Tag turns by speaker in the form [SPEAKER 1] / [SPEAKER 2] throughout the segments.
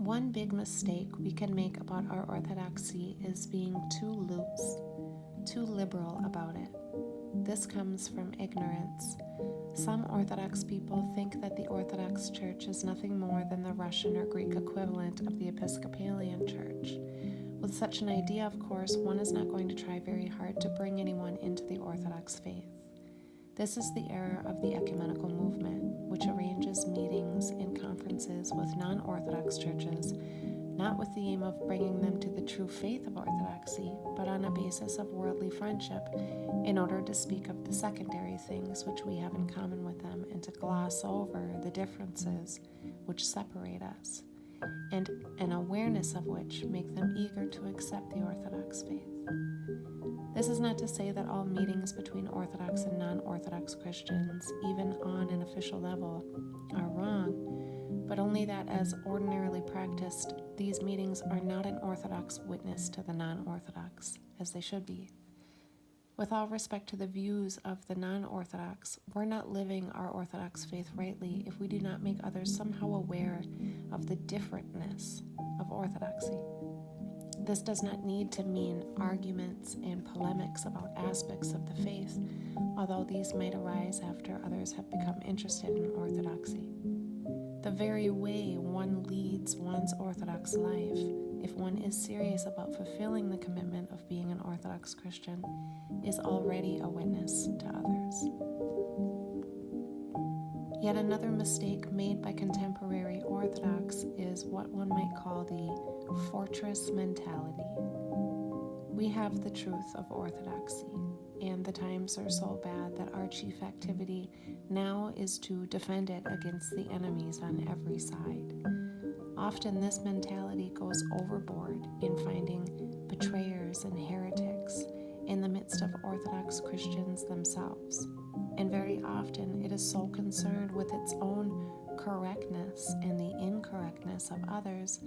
[SPEAKER 1] One big mistake we can make about our orthodoxy is being too loose, too liberal about it. This comes from ignorance. Some Orthodox people think that the Orthodox Church is nothing more than the Russian or Greek equivalent of the Episcopalian Church. With such an idea, of course, one is not going to try very hard to bring anyone into the Orthodox faith. This is the error of the ecumenical movement, which arranges meetings and conferences with non-Orthodox churches, not with the aim of bringing them to the true faith of Orthodoxy, but on a basis of worldly friendship, in order to speak of the secondary things which we have in common with them and to gloss over the differences which separate us, and an awareness of which make them eager to accept the Orthodox faith. This is not to say that all meetings between Orthodox and non-Orthodox Christians, even on an official level, are wrong, but only that as ordinarily practiced, these meetings are not an Orthodox witness to the non-Orthodox, as they should be. With all respect to the views of the non-Orthodox, we're not living our Orthodox faith rightly if we do not make others somehow aware of the differentness of Orthodoxy. This does not need to mean arguments and polemics about aspects of the faith, although these might arise after others have become interested in Orthodoxy. The very way one leads one's Orthodox life, if one is serious about fulfilling the commitment of being an Orthodox Christian, is already a witness to others. Yet another mistake made by contemporary Orthodox is what one might call the fortress mentality. We have the truth of Orthodoxy, and the times are so bad that our chief activity now is to defend it against the enemies on every side. Often this mentality goes overboard in finding betrayers and heretics in the midst of Orthodox Christians themselves. And very often it is so concerned with its own correctness and the incorrectness of others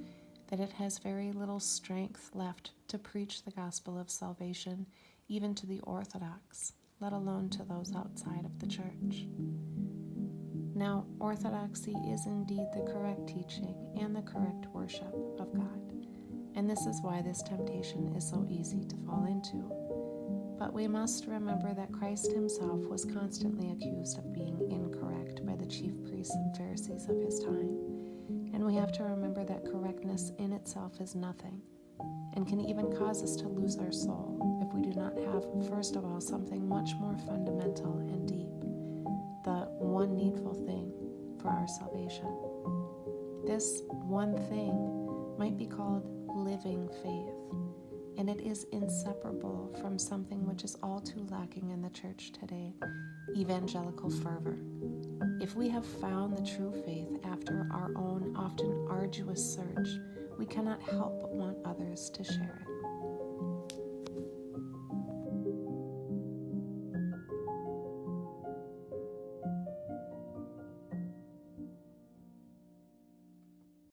[SPEAKER 1] that it has very little strength left to preach the gospel of salvation even to the Orthodox, let alone to those outside of the church. Now, Orthodoxy is indeed the correct teaching and the correct worship of God, and this is why this temptation is so easy to fall into. But we must remember that Christ himself was constantly accused of being incorrect by the chief priests and Pharisees of his time, and we have to remember that correctness in itself is nothing, and can even cause us to lose our soul if we do not have, first of all, something much more fundamental and deep, the one needful thing for our salvation. This one thing might be called living faith, and it is inseparable from something which is all too lacking in the church today, evangelical fervor. If we have found the true faith after our own often arduous search, we cannot help but want others to share it.